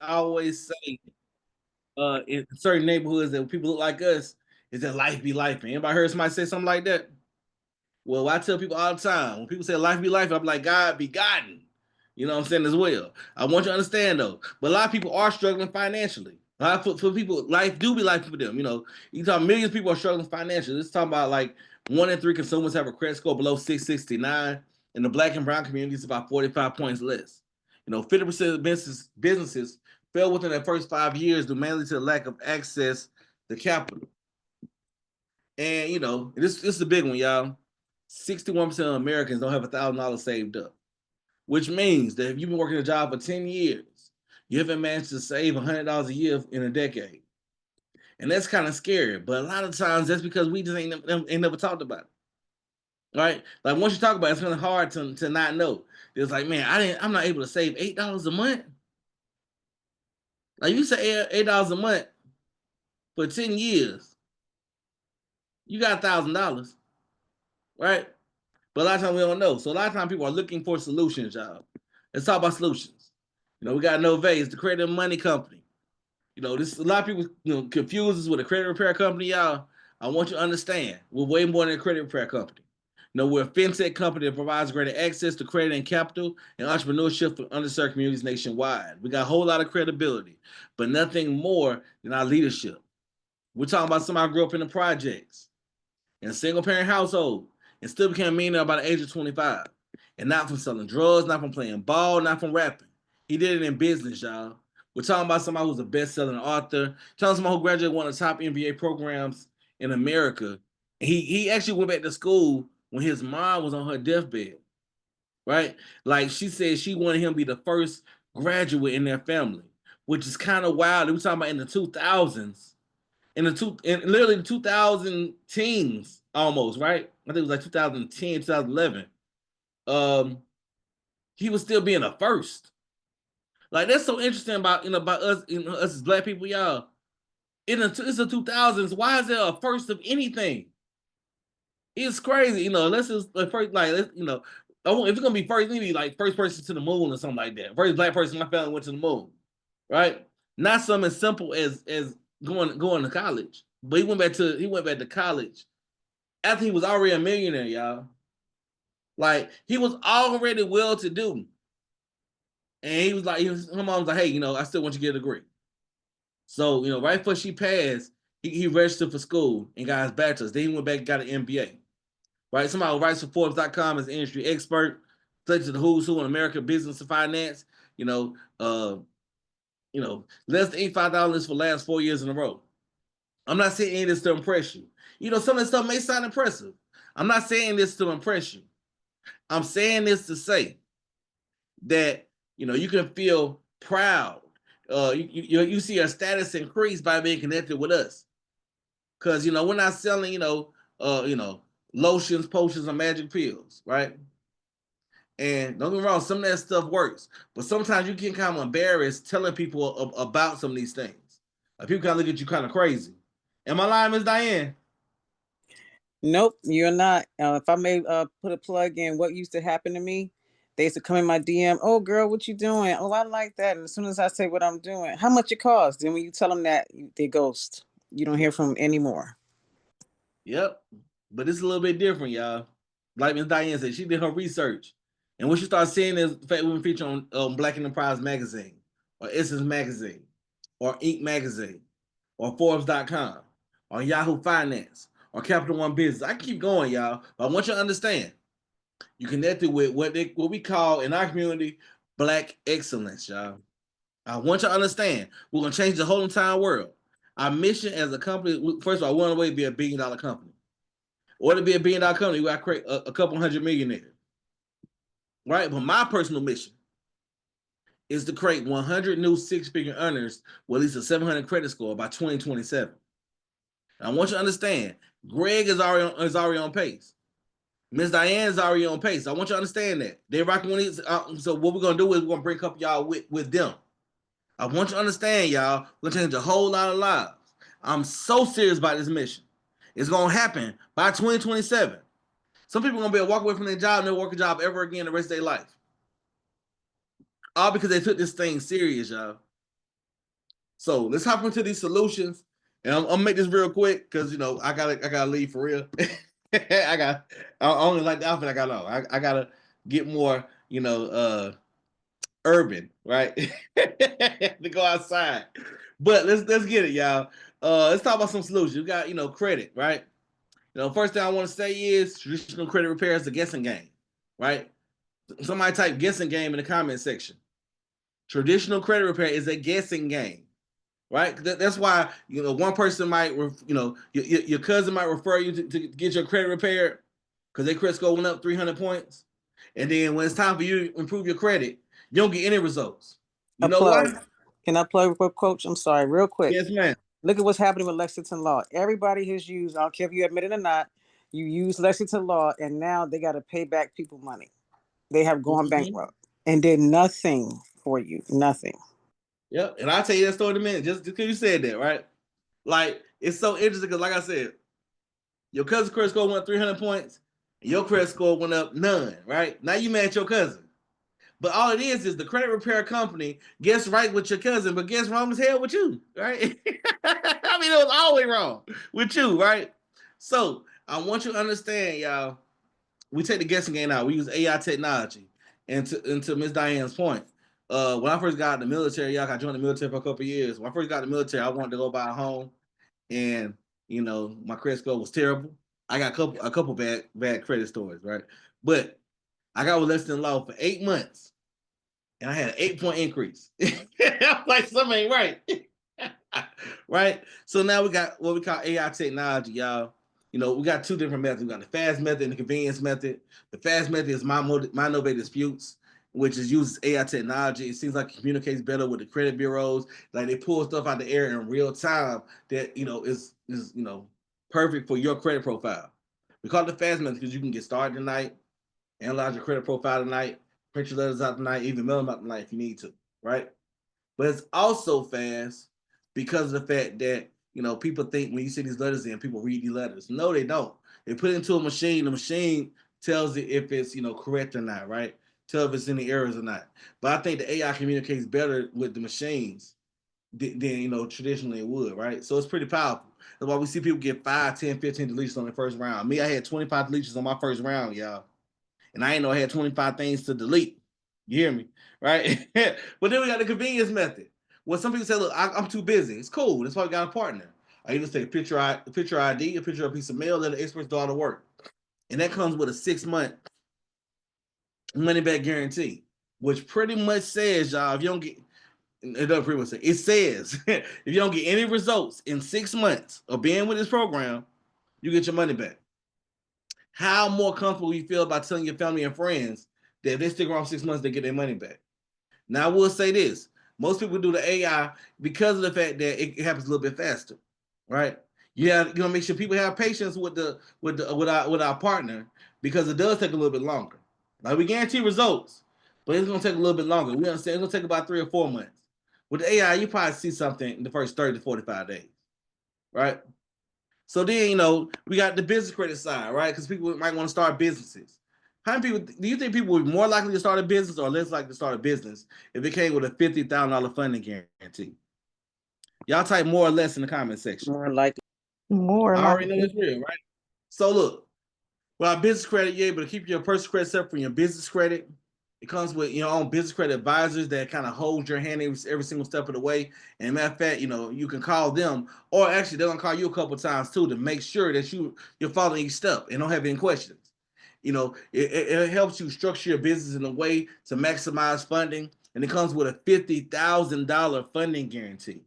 I always say, in certain neighborhoods that people look like us, is that life be life. Anybody heard somebody say something like that? Well, I tell people all the time, when people say life be life, I'm like, God be gotten. You know what I'm saying as well. I want you to understand though. But a lot of people are struggling financially. A lot for people, life do be life for them. You know, you talk millions of people are struggling financially. Let's talk about like 1 in 3 consumers have a credit score below 669. In the black and brown community, it's about 45 points less. You know, 50% of businesses fail within their first 5 years due mainly to the lack of access to capital. And you know, this is a big one, y'all. 61% of Americans don't have $1,000 saved up, which means that if you've been working a job for 10 years, you haven't managed to save $100 a year in a decade. And that's kind of scary. But a lot of times that's because we just ain't never talked about it. Right? Like once you talk about it, it's kind of hard to not know. It's like, man, I'm not able to save $8 a month. Like you say $8 a month for 10 years, you got $1,000, right? But a lot of times we don't know. So a lot of times people are looking for solutions, y'all. Let's talk about solutions. You know, we got Nové, it's the credit money company. You know, this a lot of people confuse us with a credit repair company, y'all. I want you to understand, we're way more than a credit repair company. You know, we're a fintech company that provides greater access to credit and capital and entrepreneurship for underserved communities nationwide. We got a whole lot of credibility, but nothing more than our leadership. We're talking about somebody who grew up in the projects, in a single parent household, and still became a millionaire by the age of 25. And not from selling drugs, not from playing ball, not from rapping. He did it in business, y'all. We're talking about somebody who's a best-selling author, talking about somebody who graduated one of the top MBA programs in America. He actually went back to school when his mom was on her deathbed, right? Like she said she wanted him to be the first graduate in their family, which is kind of wild. We're talking about in the 2000s, in literally the 2000 teens almost, right? I think it was like 2010, 2011. Um, he was still being a first. Like that's so interesting about about us, us as black people, y'all. It's the 2000s. Why is there a first of anything? It's crazy, unless it's the first, like if it's gonna be first, it need to be like first person to the moon or something like that. First black person in my family went to the moon, right? Not something as simple as going to college. But he went back to college after he was already a millionaire, y'all. Like he was already well to do. And he was like, her mom was like, hey, I still want you to get a degree. So, right before she passed, he registered for school and got his bachelor's. Then he went back and got an MBA. Right? Somebody who writes for Forbes.com as an industry expert, studies to the who's who in American business and finance, you know, uh, less than $85 for the last 4 years in a row. I'm not saying any of this to impress you. Some of this stuff may sound impressive. I'm not saying this to impress you. I'm saying this to say that you can feel proud. You see our status increase by being connected with us, because we're not selling lotions, potions, or magic pills, right? And don't get me wrong, some of that stuff works, but sometimes you get kind of embarrassed telling people about some of these things. Like people kind of look at you kind of crazy. Am I lying, Miss Diane? Nope, you're not. If I may put a plug in, what used to happen to me, they used to come in my DM. Oh, girl, what you doing? Oh, I like that. And as soon as I say what I'm doing, how much it costs? Then when you tell them that, they ghost. You don't hear from them anymore. Yep. But it's a little bit different, y'all. Like Miss Diane said, she did her research. And what she started seeing is fat women feature on Black Enterprise magazine, or Essence magazine, or Inc magazine, or Forbes.com, or Yahoo Finance, or Capital One Business. I keep going, y'all. But I want you to understand, you connected with what we call in our community Black excellence, y'all. I want you to understand, we're gonna change the whole entire world. Our mission as a company, first of all, we want to be $1 billion company. Or to be $1 billion company, we got to create a couple hundred millionaires, right? But my personal mission is to create 100 new six-figure earners with at least a 700 credit score by 2027. And I want you to understand, Greg is already on pace. Miss Diane is already on pace. I want you to understand that. They're rocking with these. So what we're going to do is we're going to bring a couple y'all with them. I want you to understand, y'all, we're going to change a whole lot of lives. I'm so serious about this mission. It's going to happen by 2027. Some people are going to be able to walk away from their job and never work a job ever again the rest of their life. All because they took this thing serious, y'all. So let's hop into these solutions, and I'm gonna make this real quick because I gotta leave for real. I only like the outfit I got on. I gotta get more urban, right? To go outside. But let's get it, y'all. Let's talk about some solutions. We got credit, right? First thing I want to say is traditional credit repair is a guessing game, right? Somebody type guessing game in the comment section. Traditional credit repair is a guessing game, right? That's why one person might, your cousin might refer you to get your credit repaired because their credit score went up 300 points, and then when it's time for you to improve your credit, you don't get any results. You know why? Can I plug with Coach? I'm sorry, real quick. Yes, ma'am. Look at what's happening with Lexington Law. Everybody has used, I don't care if you admit it or not, you use Lexington Law, and now they got to pay back people money. They have gone bankrupt and did nothing for you. Nothing. Yep. And I'll tell you that story in a minute, just because you said that, right? Like, it's so interesting because, like I said, your cousin's credit score went up 300 points, and your credit score went up none, right? Now you mad at your cousin. But all it is the credit repair company gets right with your cousin, but gets wrong as hell with you, right? I mean, it was always wrong with you, right? So I want you to understand, y'all, we take the guessing game out. We use AI technology. And to Miss Diane's point, when I first got in the military, y'all, I joined the military for a couple of years. When I first got in the military, I wanted to go buy a home, and my credit score was terrible. I got a couple bad credit stories, right? But I got with Lexington Law for 8 months, and I had an 8-point increase. I'm like, something ain't right. Right? So now we got what we call AI technology, y'all. We got two different methods. We got the fast method and the convenience method. The fast method is my no disputes, which is uses AI technology. It seems like it communicates better with the credit bureaus. Like they pull stuff out the air in real time that is perfect for your credit profile. We call it the fast method because you can get started tonight, analyze your credit profile tonight, print your letters out tonight, even mail them out tonight if you need to, right? But it's also fast because of the fact that people think when you send these letters in, people read these letters. No, they don't. They put it into a machine. The machine tells it if it's correct or not, right? Tell if it's any errors or not. But I think the AI communicates better with the machines than traditionally it would, right? So it's pretty powerful. That's why we see people get 5, 10, 15 deletions on the first round. Me, I had 25 deletions on my first round, y'all. And I didn't know I had 25 things to delete. You hear me? Right? But then we got the convenience method. Well, some people say, look, I'm too busy. It's cool. That's why we got a partner. I can just take a picture ID, a picture of a piece of mail, let the experts do all the work. And that comes with a 6-month money back guarantee, which pretty much says, y'all, if you don't get, it doesn't pretty much say, it says, if you don't get any results in 6 months of being with this program, you get your money back. How more comfortable you feel about telling your family and friends that if they stick around 6 months, they get their money back? Now, I will say this. Most people do the AI because of the fact that it happens a little bit faster, right? You have make sure people have patience with our partner because it does take a little bit longer. Like we guarantee results, but it's gonna take a little bit longer. We understand it's gonna take about 3 or 4 months. With the AI, you probably see something in the first 30 to 45 days, right? So then, we got the business credit side, right? Because people might want to start businesses. How many people do you think people would be more likely to start a business or less likely to start a business if it came with a $50,000 funding guarantee? Y'all type more or less in the comment section. More likely. I already know it's real, right? So look, with our business credit, you're able to keep your personal credit separate from your business credit. It comes with your own business credit advisors that kind of hold your hand every single step of the way. And matter of fact, you can call them, or actually they're gonna call you a couple of times too to make sure that you're following each step and don't have any questions. It helps you structure your business in a way to maximize funding, and it comes with a $50,000 funding guarantee.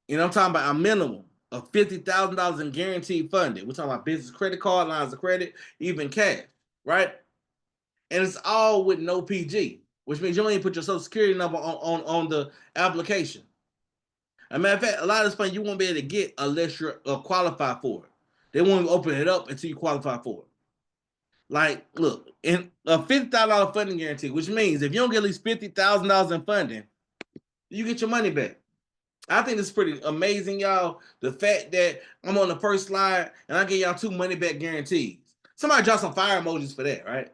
I'm talking about a minimum of $50,000 in guaranteed funding. We're talking about business credit card, lines of credit, even cash, right? And it's all with no PG, which means you don't even put your social security number on the application. As a matter of fact, a lot of this fund you won't be able to get unless you're qualified for it. They won't open it up until you qualify for it. Like, look, in a $50,000 funding guarantee, which means if you don't get at least $50,000 in funding, you get your money back. I think it's pretty amazing, y'all. The fact that I'm on the first slide and I get y'all 2 money back guarantees. Somebody drop some fire emojis for that, right?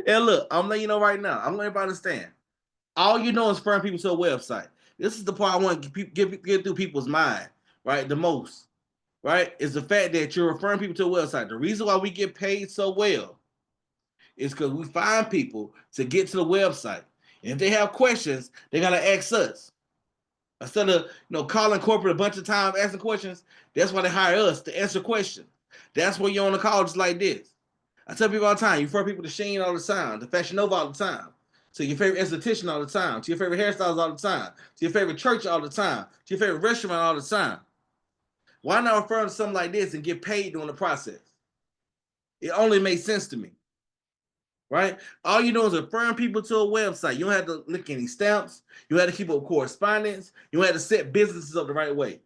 And look, I'm letting you know right now. I'm letting everybody understand. All you know is referring people to a website. This is the part I want to get through people's mind, right? The most, right? Is the fact that you're referring people to a website. The reason why we get paid so well is because we find people to get to the website. And if they have questions, they gotta ask us. Instead of calling corporate a bunch of times asking questions, that's why they hire us to answer questions. That's why you're on a call just like this. I tell people all the time, you refer people to Sheen all the time, to Fashion Nova all the time, to your favorite esthetician all the time, to your favorite hairstyles all the time, to your favorite church all the time, to your favorite restaurant all the time. Why not refer to something like this and get paid during the process? It only makes sense to me. Right? All you do is referring people to a website. You don't have to lick any stamps. You don't have to keep up correspondence. You don't have to set businesses up the right way.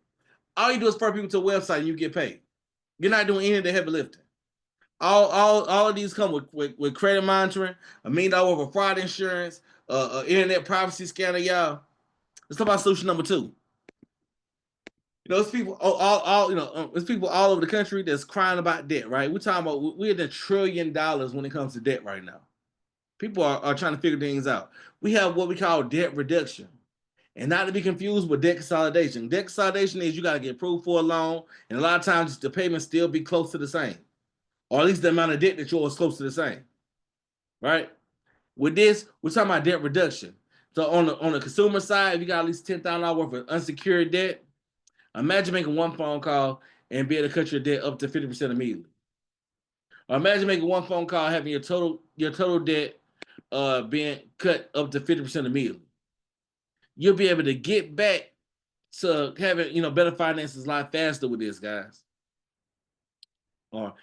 All you do is refer people to a website and you get paid. You're not doing any of the heavy lifting. All of these come with credit monitoring, $1 million over fraud insurance, internet privacy scanner, y'all. Let's talk about solution number 2. It's people it's people all over the country that's crying about debt, right? We're talking about we're in $1 trillion when it comes to debt right now. People are trying to figure things out. We have what we call debt reduction. And not to be confused with debt consolidation. Debt consolidation is you got to get approved for a loan, and a lot of times the payments still be close to the same. Or at least the amount of debt that you're is close to the same. Right? With this, we're talking about debt reduction. So on the consumer side, if you got at least $10,000 worth of unsecured debt, imagine making one phone call and be able to cut your debt up to 50% immediately. Or imagine making one phone call, having your total debt being cut up to 50% immediately. You'll be able to get back to having better finances a lot faster with this, guys. Or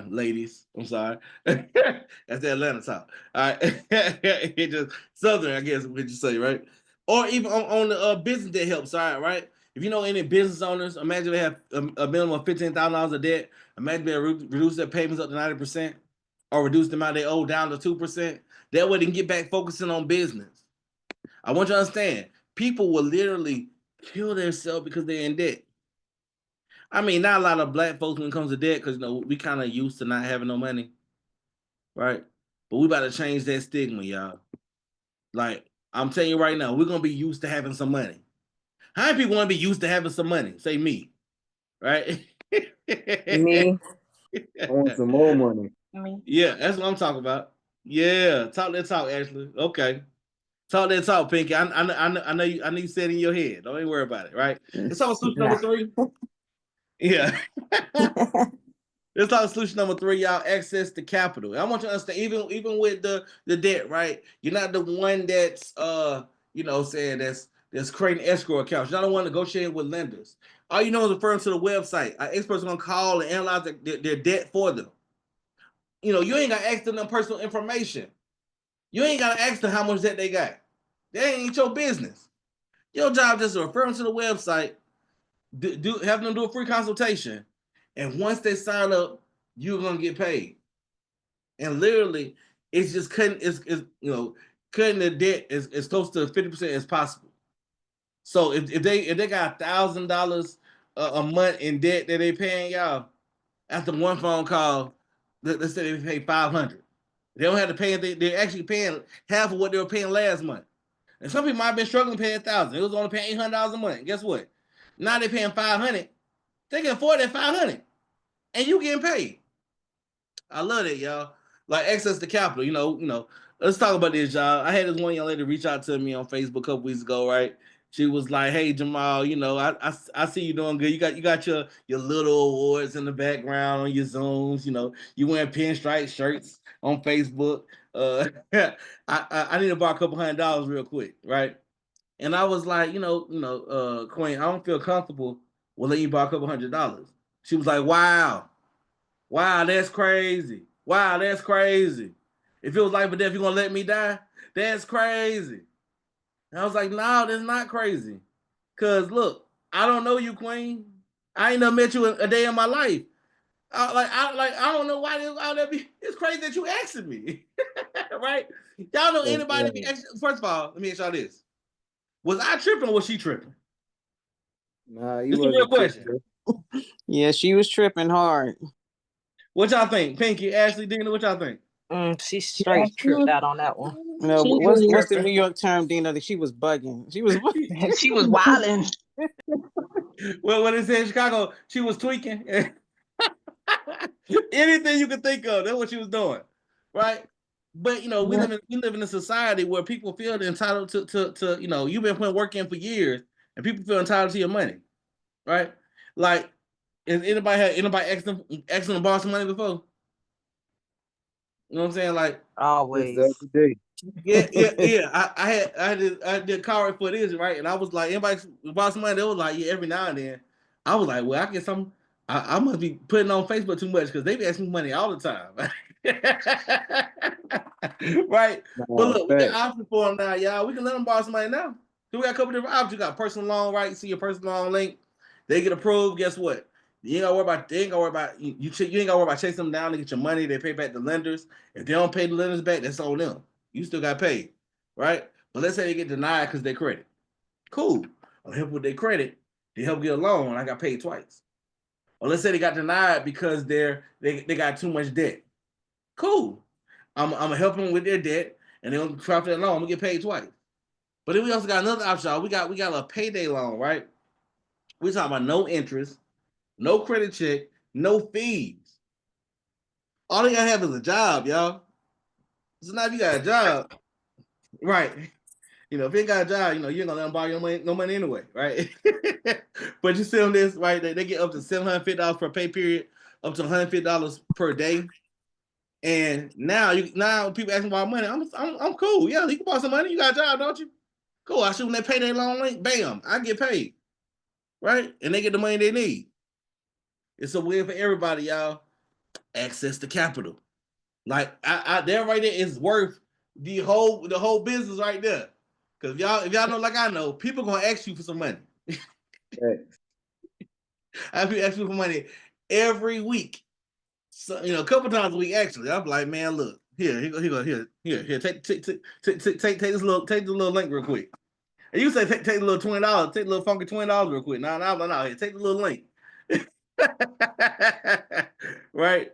ladies, I'm sorry. That's the Atlanta talk. All right. It just Southern, I guess we could say, right? Or even on the business that helps, all right? If you know any business owners, imagine they have a minimum of $15,000 of debt. Imagine they reduce their payments up to 90%, or reduce the amount they owe down to 2%. That way they can get back focusing on business. I want you to understand, people will literally kill themselves because they're in debt. I mean, not a lot of black folks when it comes to debt, because we kind of used to not having no money, right? But we about to change that stigma, y'all. Like, I'm telling you right now, we're gonna be used to having some money. How many people want to be used to having some money? Say me, right? Me. I want some more money. Yeah, that's what I'm talking about. Yeah, talk that talk, Ashley. Okay. Talk that talk, Pinky. I know you said it in your head. Don't even worry about it, right? Let's talk solution number 3. Yeah. Let's talk solution number 3, y'all. Access to capital. I want you to understand, even with the debt, right? You're not the one that's saying that's creating escrow accounts. You're not the one negotiating with lenders. All you know is referring to the website. Our experts are gonna call and analyze their debt for them. You ain't gotta ask them personal information. You ain't gotta ask them how much debt they got. That ain't your business. Your job just to refer them to the website, have them do a free consultation, and once they sign up, you're gonna get paid. And literally, it's just cutting the debt as close to 50% as possible. So if they got $1,000 a month in debt that they paying y'all, after one phone call, let's say they pay $500. They don't have to pay it. They're actually paying half of what they were paying last month. And some people might have been struggling paying $1,000. It was only paying $800 a month. And guess what? Now they're paying $500. They can afford that $500, and you getting paid. I love that, y'all. Like access to capital. Let's talk about this, y'all. I had this one young lady reach out to me on Facebook a couple weeks ago, right? She was like, "Hey Jamal, I see you doing good. You got your little awards in the background on your Zooms. You wearing pinstripe shirts on Facebook. I need to borrow a couple $100 real quick, right?" And I was like, Queen, I don't feel comfortable with letting you borrow a couple $100. She was like, wow, that's crazy. Wow, that's crazy. If it was life or death, you gonna let me die? That's crazy. And I was like, no, that's not crazy. Cause look, I don't know you, Queen. I ain't never met you a day in my life. I don't know why it's crazy that you asking me. Right? Y'all know anybody be asking? First of all, let me ask y'all this. Was I tripping or was she tripping? Nah, you It's a real question. Yeah, she was tripping hard. What y'all think? Pinky, Ashley, Dina, what y'all think? She straight tripped out on that one. No, She what's was the New tripping. York term, Dina? That she was bugging. She was. She was wilding. Well, when it said Chicago, she was tweaking. Anything you could think of, that's what she was doing, right? But we live in a society where people feel entitled to you've been putting work in for years, and people feel entitled to your money, right? Like, has anybody asked them to borrow some money before? You know what I'm saying? Like, Always. Every day. yeah. I did car for this, right? And I was like, anybody borrow some money? They was like, yeah, every now and then. I was like, well, I get some. I must be putting on Facebook too much because they be asking me money all the time. Right? But look, we got options for them now, y'all. We can let them borrow some money now. So we got a couple different options. You got personal loan, right? You see your personal loan link. They get approved. Guess what? You ain't gotta worry about. They ain't gotta worry about you ain't gotta worry about chasing them down to get your money. They pay back the lenders. If they don't pay the lenders back, that's on them. You still got paid, right? But let's say they get denied because they credit. Cool. I'll help with their credit. They help get a loan. I got paid twice. Or let's say they got denied because they got too much debt. Cool. I'm gonna help them with their debt, and they'll try for that loan. I'm gonna get paid twice. But then we also got another option. We got a payday loan, right? We talking about no interest, no credit check, no fees. All they gotta have is a job, y'all. So now if you got a job, right? If you ain't got a job, you ain't gonna let them borrow your money, no money anyway, right? But you see on this, right? They get up to $750 per pay period, up to $150 per day. And now people asking about money. I'm cool. Yeah, you can borrow some money. You got a job, don't you? Cool. I shoot them that payday loan link. Bam, I get paid, right? And they get the money they need. It's a win for everybody, y'all. Access to capital. Like there right there is worth the whole business right there. Cause if y'all know like I know, people gonna ask you for some money. I have people ask you for money every week. So a couple times a week actually. I'm like, man, look, here, take this little link real quick. And you say take the little $20, take the little funky $20 real quick. No, here, take the little link. Right?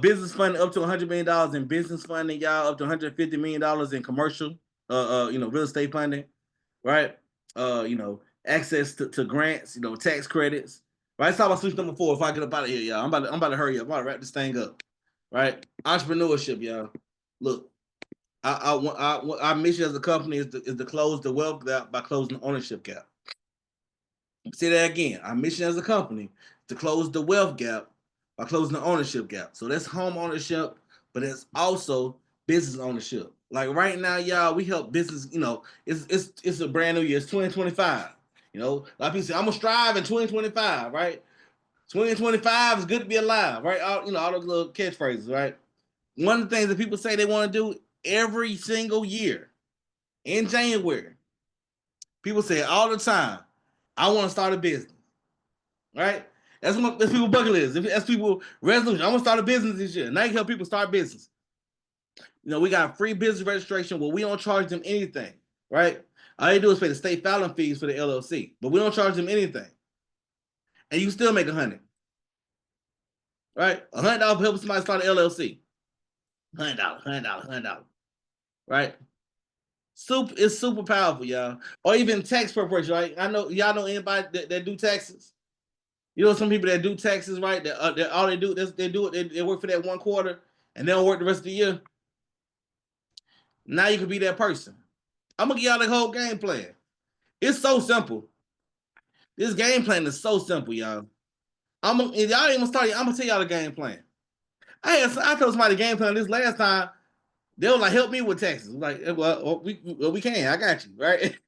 Business funding up to $100 million in business funding, y'all, up to $150 million in commercial, real estate funding, right? Access to grants, tax credits. Right, let's talk about switch number 4 if I get up out of here, y'all. I'm about to hurry up. I'm about to wrap this thing up. Right? Entrepreneurship, y'all. Look, our mission as a company is to close the wealth gap by closing the ownership gap. Say that again. Our mission as a company to close the wealth gap by closing the ownership gap. So that's home ownership, but it's also business ownership. Like right now, y'all, we help business. It's a brand new year. It's 2025. A lot of people say I'm gonna strive in 2025. Right? 2025 is good to be alive. Right? All those little catchphrases. Right? One of the things that people say they want to do every single year in January, people say it all the time. I want to start a business. Right? That's people bucket list. That's people resolution. I'm gonna start a business this year. Now you help people start business. We got free business registration where we don't charge them anything. Right? All they do is pay the state filing fees for the LLC, but we don't charge them anything. And you still make $100. Right? $100 for helping somebody start an LLC. $100. Right? It's super powerful, y'all. Or even tax preparation, right? I know y'all know anybody that do taxes. Some people that do taxes, right? That all they do is they work for that one quarter and they don't work the rest of the year. Now you can be that person. I'm gonna give y'all the whole game plan. It's so simple. This game plan is so simple, y'all. If y'all ain't gonna start, I'm gonna tell y'all the game plan. I told somebody the game plan this last time. They were like, help me with taxes. Like, well, we can. I got you, right?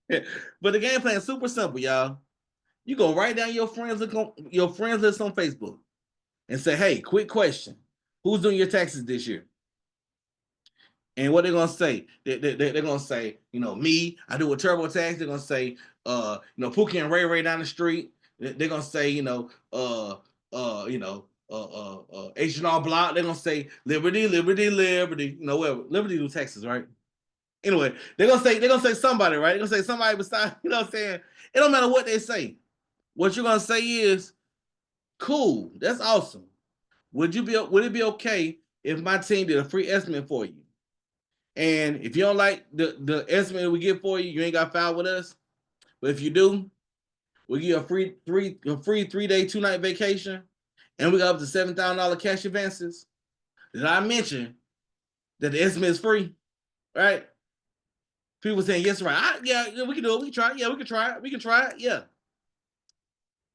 But the game plan is super simple, y'all. You go write down your friends list on Facebook and say, hey, quick question. Who's doing your taxes this year? And what they're gonna say? They're gonna say, me. I do a TurboTax. They're gonna say, Pookie and Ray down the street. They're gonna say, H&R Block. They're gonna say Liberty. Whatever. Liberty do taxes, right? Anyway, they're gonna say somebody, right? They're gonna say somebody besides, what I'm saying? It don't matter what they say. What you're gonna say is, cool, that's awesome. Would it be okay if my team did a free estimate for you, and if you don't like the estimate that we get for you, you ain't got to file with us. But if you do, we give you a free 3-day 2-night vacation, and we got up to $7,000 cash advances. Did I mention that the estimate is free? Right? People saying yes, right? Yeah, we can do it. We can try it. Yeah, we can try it. We can try it. Yeah.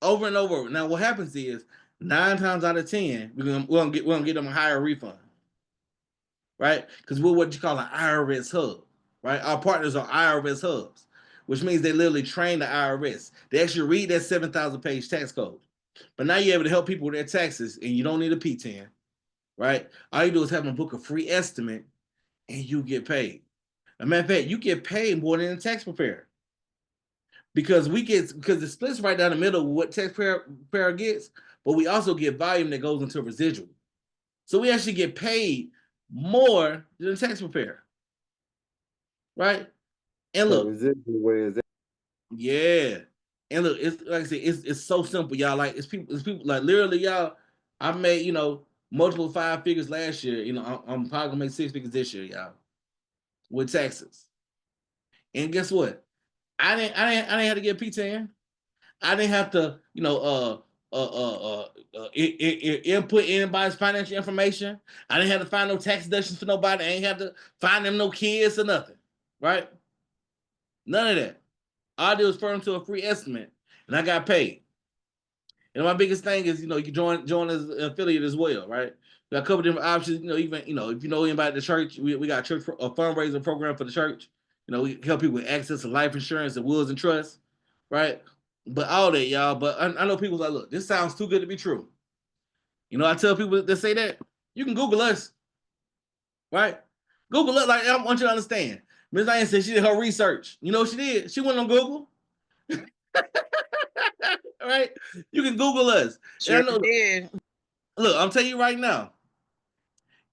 Over and over. Now, what happens is 9 times out of 10, we're gonna get them a higher refund, right? Because we're what you call an IRS hub, right? Our partners are IRS hubs, which means they literally train the IRS. They actually read that 7,000-page tax code. But now you're able to help people with their taxes, and you don't need a P10, right? All you do is have them book a free estimate, and you get paid. As a matter of fact, you get paid more than a tax preparer. Because it splits right down the middle of what tax preparer gets, but we also get volume that goes into residual. So we actually get paid more than a tax preparer. Right? And look, residual, where is that? Yeah. And look, it's like I said, it's so simple, y'all. Like it's people like literally, y'all. I made, multiple 5 figures last year. I'm probably gonna make 6 figures this year, y'all, with taxes. And guess what? I didn't have to get a P10. I didn't have to, input anybody's financial information. I didn't have to find no tax deductions for nobody. I ain't have to find them no kids or nothing, right? None of that. All I did was firm to a free estimate, and I got paid. And my biggest thing is, you can join as an affiliate as well, right? We got a couple different options. Even if you know anybody at the church, we got a fundraising program for the church. We help people with access to life insurance and wills and trusts, right? But all that, y'all. But I know people's like, look, this sounds too good to be true. I tell people that say that, you can Google us, right? Google it. Like, I want you to understand. Ms. Diane said she did her research. You know what she did? She went on Google. Right? You can Google us. Sure did. Look, I'm telling you right now.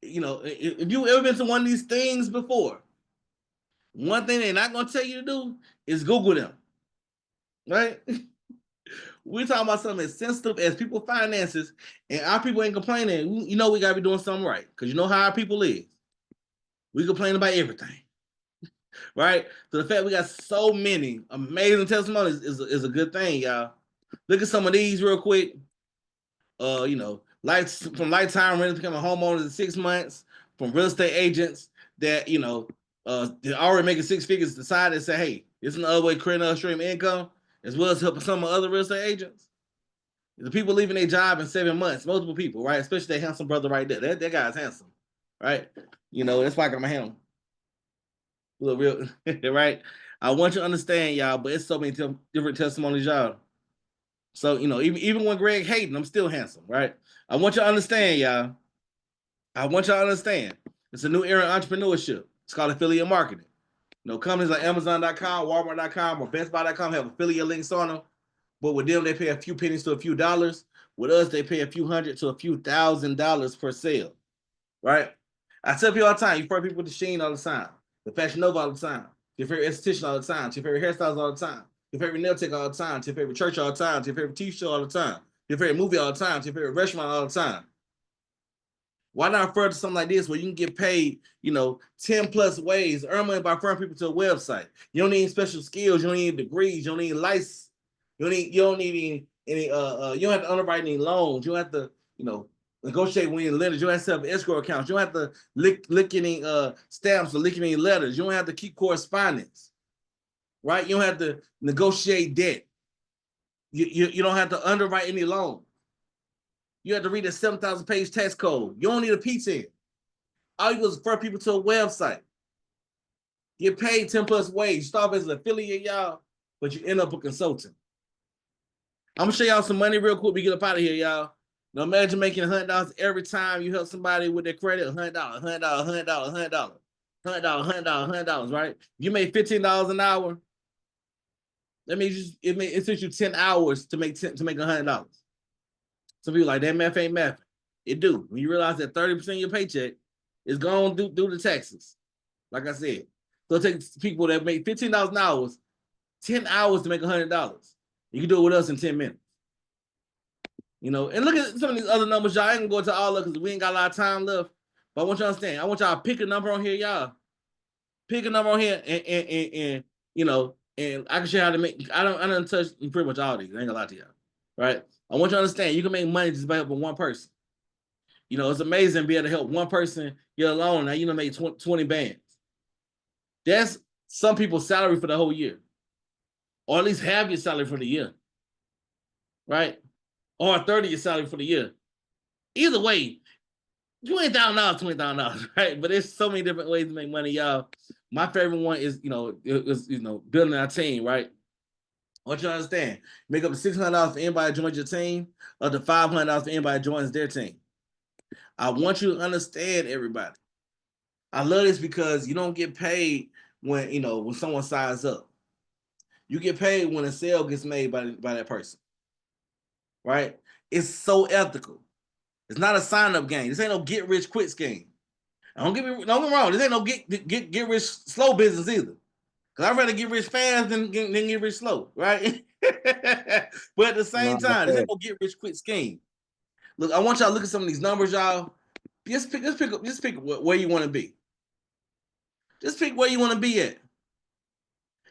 If you've ever been to one of these things before, one thing they're not going to tell you to do is Google them. Right? We're talking about something as sensitive as people's finances, and our people ain't complaining. We got to be doing something right, because you know how our people is. We complain about everything. Right? So the fact we got so many amazing testimonies is a good thing, y'all. Look at some of these real quick. From lifetime renters becoming homeowners in 6 months, from real estate agents that they're already making 6 figures, decide to say, hey, it's another way to create another stream of income, as well as helping some of other real estate agents. The people leaving their job in 7 months, multiple people, right? Especially that handsome brother right there. That guy's handsome, right? That's why I'm gonna handle him. Look real, right? I want you to understand, y'all, but it's so many different testimonies, y'all. So, even when Greg hating, I'm still handsome, right? I want you to understand, y'all. I want y'all to understand. It's a new era of entrepreneurship. It's called affiliate marketing. Companies like Amazon.com, Walmart.com, or BestBuy.com have affiliate links on them. But with them, they pay a few pennies to a few dollars. With us, they pay a few $100 to a few $1,000 per sale, right? I tell people all the time, you refer people to Shein all the time, the Fashion Nova all the time, your favorite esthetician all the time, your favorite hairstyles all the time, your favorite nail tech all the time, your favorite church all the time, your favorite TV show all the time, your favorite movie all the time, your favorite restaurant all the time. Why not refer to something like this where you can get paid, 10 plus ways, earn money by referring people to a website? You don't need special skills, you don't need degrees, you don't need license, you don't need any you don't have to underwrite any loans, you don't have to, negotiate with any lenders, you don't have to set up escrow accounts, you don't have to lick any stamps or lick any letters, you don't have to keep correspondence, right? You don't have to negotiate debt. You don't have to underwrite any loan. You have to read a 7,000-page tax code. You don't need a P10. All you do is refer people to a website. Get paid 10 plus ways. You start as an affiliate, y'all, but you end up a consultant. I'm gonna show y'all some money real quick. We get up out of here, y'all. Now imagine making $100 every time you help somebody with their credit. $100, $100, $100, $100, $100, $100, $100, right? You make $15 an hour. That means it takes you 10 hours to make $100. Some people like that math ain't math. It do. When you realize that 30% of your paycheck is gone due to the taxes. Like I said. So it takes people that make $15 an hour, 10 hours to make $100. You can do it with us in 10 minutes. And look at some of these other numbers, y'all. I ain't gonna go into all of it because we ain't got a lot of time left. But I want you to understand. I want y'all to pick a number on here, y'all. Pick a number on here, and you know, and I can share how to make. I don't touch pretty much all these. I ain't gonna lie to y'all, right? I want you to understand. You can make money just by helping one person. You know, it's amazing to be able to help one person get a loan. Now you know make 20 bands. That's some people's salary for the whole year, or at least half your salary for the year, right? Or a third of your salary for the year. Either way, $20,000, $20,000, right? But there's so many different ways to make money, y'all. My favorite one is, building our team, right? I want you to understand. Make up to $600 for anybody joins your team, up to $500 for anybody joins their team. I want you to understand, everybody. I love this because you don't get paid when someone signs up. You get paid when a sale gets made by that person, right? It's so ethical. It's not a sign-up game. This ain't no get-rich-quick scheme. Don't get me wrong. This ain't no get rich slow business either. Cause I'd rather get rich fast than get rich slow, right? But at the same time, this ain't no get rich quick scheme. Look, I want y'all to look at some of these numbers, y'all. Just pick where you want to be. Just pick where you want to be at.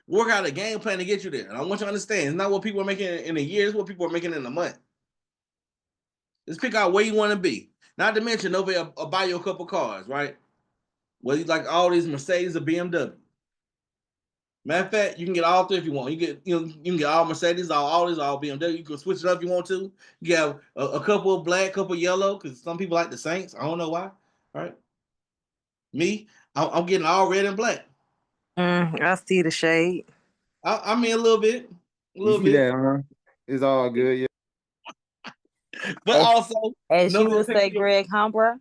Work out a game plan to get you there. And I want you to understand, it's not what people are making in a year, it's what people are making in a month. Just pick out where you want to be. Not to mention, nobody will buy you a couple cars, right? Well, you like all these Mercedes or BMW. Matter of fact, you can get all three if you want. You can get all Mercedes, all BMW. You can switch it up if you want to. You have a couple of black, couple of yellow, because some people like the Saints. I don't know why. Right? Me, I'm getting all red and black. I see the shade. I mean a little bit. You see that, huh? It's all good, yeah. But also, as you would say, Greg Humbra.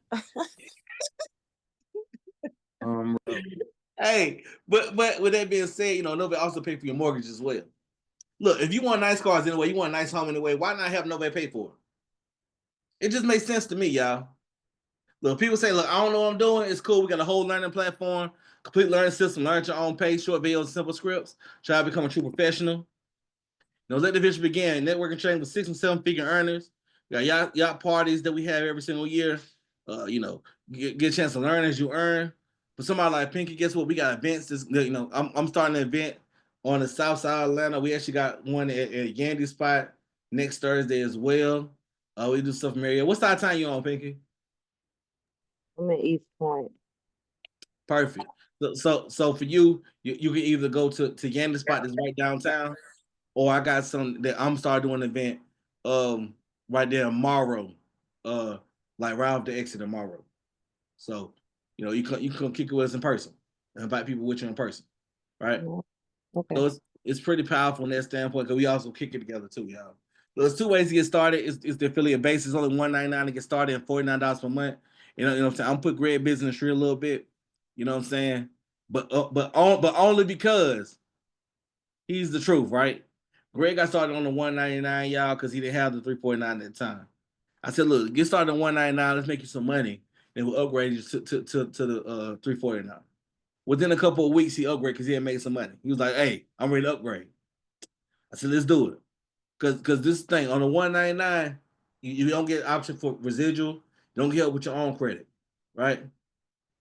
Hey, but with that being said, nobody also pay for your mortgage as well. Look, if you want nice cars anyway, you want a nice home anyway, why not have nobody pay for it? It just makes sense to me, y'all. Look, people say, look, I don't know what I'm doing. It's cool. We got a whole learning platform, complete learning system, learn at your own pace, short videos, simple scripts. Try to become a true professional. Let the vision begin. Networking training with 6 and 7 figure earners. We got yacht parties that we have every single year. Get a chance to learn as you earn. For somebody like Pinky, guess what? We got events. I'm starting an event on the south side of Atlanta. We actually got one at Yandy spot next Thursday as well. We do stuff in Marietta. What side of town you on, Pinky? I'm at East Point. Perfect. So for you can either go to Yandy spot that's right downtown, or I got some that I'm starting doing an event right there tomorrow, like right off the exit tomorrow. So you can kick it with us in person and invite people with you in person, right? Okay. So it's pretty powerful in that standpoint because we also kick it together too, y'all. There's 2 ways to get started. It's the affiliate base. It's only $199 to get started and $49 per month. You know what I'm saying? I'm put Greg business free a little bit. You know what I'm saying? But only because he's the truth, right? Greg got started on the $199, y'all, because he didn't have the $349 at the time. I said, look, get started on $199. Let's make you some money, and we'll upgrade you to the $349. Within a couple of weeks, he upgraded because he had made some money. He was like, hey, I'm ready to upgrade. I said, let's do it. Because this thing, on the $199, you don't get option for residual. You don't get help with your own credit, right?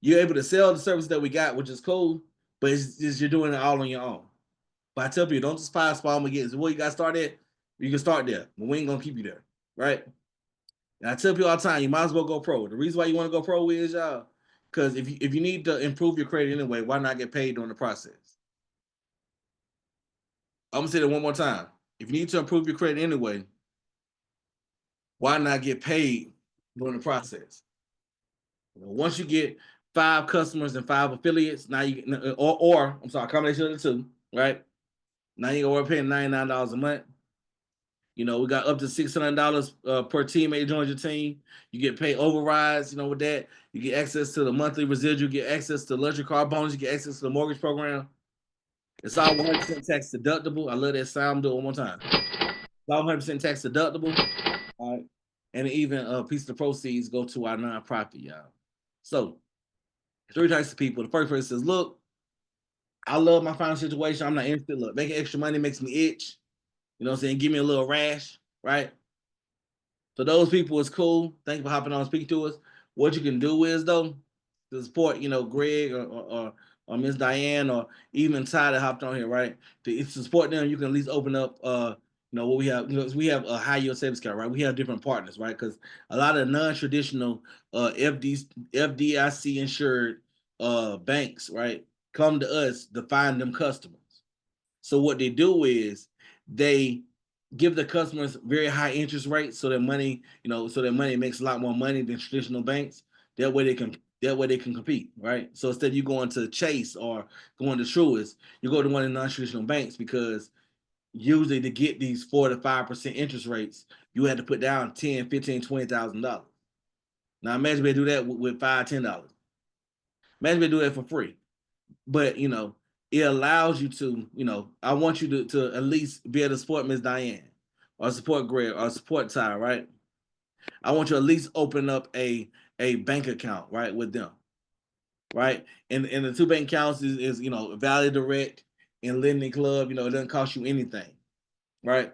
You're able to sell the service that we got, which is cool, but it's just you're doing it all on your own. But I tell people, don't just find small again. Well, you got to start at, you can start there, but we ain't going to keep you there, right? And I tell people all the time, you might as well go pro. The reason why you want to go pro is, y'all, because if you need to improve your credit anyway, why not get paid during the process? I'm going to say that one more time. If you need to improve your credit anyway, why not get paid during the process? Once you get 5 customers and 5 affiliates, now you a combination of the 2, right? Now you're going to paying $99 a month. We got up to $600 per teammate joins your team. You get paid overrides, with that. You get access to the monthly residual, you get access to luxury car bonus, you get access to the mortgage program. It's all 100% tax deductible. I love that sound. Do it one more time. It's all 100% tax deductible. All right. And even a piece of the proceeds go to our nonprofit, y'all. So, 3 types of people. The first person says, look, I love my financial situation. I'm not interested. Look, making extra money makes me itch. You know what I'm saying? Give me a little rash, right? So those people is cool. Thank you for hopping on and speaking to us. What you can do is, though, to support, you know, Greg or Miss Diane or even Ty that hopped on here, right? To support them, you can at least open up, you know, what we have. You know, we have a high yield savings account, right? We have different partners, right? Because a lot of non-traditional FDIC insured banks, right, come to us to find them customers. So what they do is they give the customers very high interest rates, so their money, you know, so their money makes a lot more money than traditional banks. That way they can compete, right? So instead of you going to Chase or going to Truist, you go to one of the non-traditional banks, because usually to get these 4 to 5% interest rates, you had to put down $10,000, $15,000, $20,000. Now imagine they do that with $5, $10. Imagine they do that for free. But you know, it allows you to, you know, I want you to at least be able to support Miss Diane or support Greg or support Ty, right? I want you to at least open up a bank account, right, with them, right? And the two bank accounts is you know, Valley Direct and Lending Club. You know, it doesn't cost you anything, right?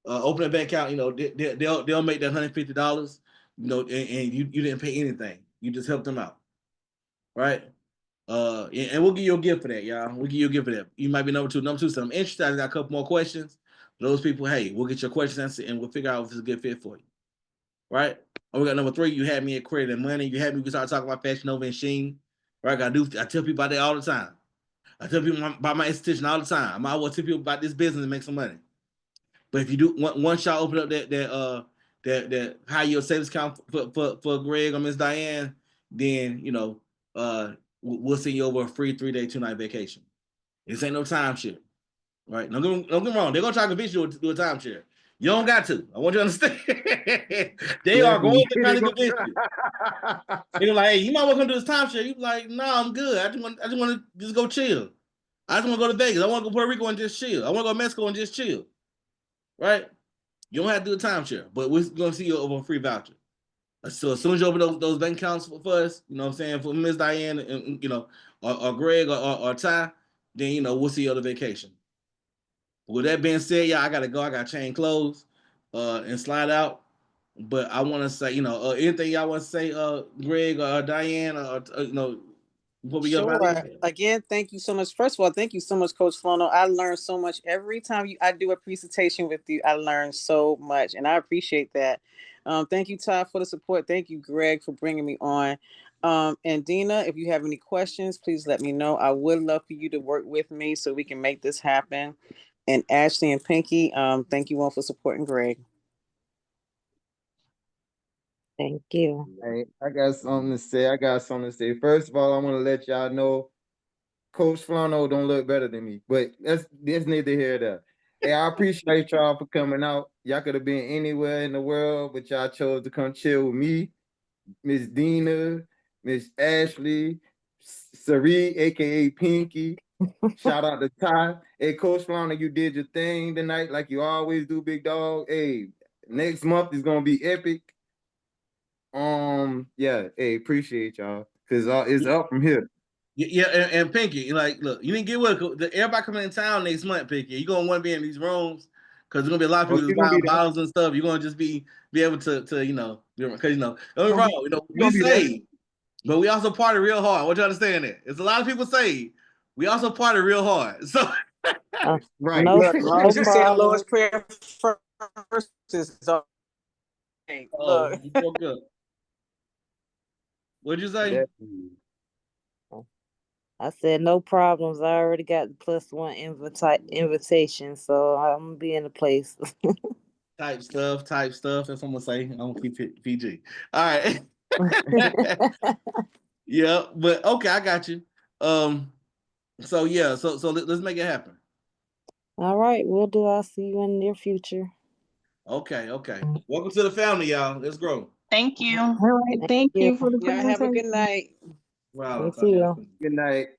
Open a bank account. You know, they'll make that $150. You know, and you didn't pay anything. You just helped them out, right? And we'll give you a gift for that, y'all. We'll give you a gift for that. You might be number two. Number two, so I'm interested. I got a couple more questions. Those people, hey, we'll get your questions answered and we'll figure out if it's a good fit for you. Right? And we got number three. You had me at Credit and Money. You had me start talking about Fashion Nova and Sheen. Right? I tell people about that all the time. I tell people about my institution all the time. I might well tell people about this business and make some money. But if you do, once y'all open up that high yield savings account for Greg or Miss Diane, then you know, we'll send you over a free 3-day 2-night vacation. This ain't no timeshare, right? Don't get me wrong. They're gonna try to convince you to do a timeshare. You don't got to. I want you to understand. They are going to try to convince you. They're like, hey, you might want to come to this timeshare. You be like, no, I'm good. I just want to just go chill. I just want to go to Vegas. I want to go to Puerto Rico and just chill. I want to go to Mexico and just chill. Right? You don't have to do a timeshare, but we're gonna see you over a free voucher. So as soon as you open those bank accounts for us, you know what I'm saying, for Miss Diane and you know, or Greg or Ty, then you know we'll see you on the vacation. With that being said, yeah, I gotta go. I gotta change clothes and slide out. But I want to say, you know, anything y'all want to say, Greg or Diane, or you know, before we Sure. Again, thank you so much. First of all, thank you so much, Coach Flono. I learned so much every time I do a presentation with you. I learned so much, and I appreciate that. Thank you, Ty, for the support. Thank you, Greg, for bringing me on. And Dina, if you have any questions, please let me know. I would love for you to work with me so we can make this happen. And Ashley and Pinky, thank you all for supporting Greg. Thank you. Hey, I got something to say. First of all, I want to let y'all know Coach Flano don't look better than me, but that's neither here nor there. Hey, I appreciate y'all for coming out. Y'all could have been anywhere in the world, but y'all chose to come chill with me, Miss Dina, Miss Ashley, Sari, aka Pinky. Shout out to Ty. Hey, Coach Flano, you did your thing tonight, like you always do, big dog. Hey, next month is gonna be epic. Yeah, hey, appreciate y'all, because it's up from here. Yeah, and Pinky, like, look, you didn't get what everybody coming in town next month, Pinky. You're gonna want to be in these rooms because there's gonna be a lot of people buying bottles and stuff. You're gonna just be able to you know, because you know, don't get wrong, you know, we saved, but we also party real hard. I want you to understand that. There's a lot of people saved. We also party real hard. So right. No, Look, no as you say the problem. Lord's Prayer first is okay. Look. You broke up. What'd you say? I said no problems. I already got the +1 invitation, so I'm gonna be in the place. Type stuff. That's what I'm gonna say. I'm gonna keep it PG. All right. Yeah, but okay, I got you. So yeah, so let's make it happen. All right, we'll do. I'll see you in the near future. Okay. Welcome to the family, y'all. Let's grow. Thank you. All right. Thank you for the Y'all have a presentation. good night. Wow. Thank you. Good night.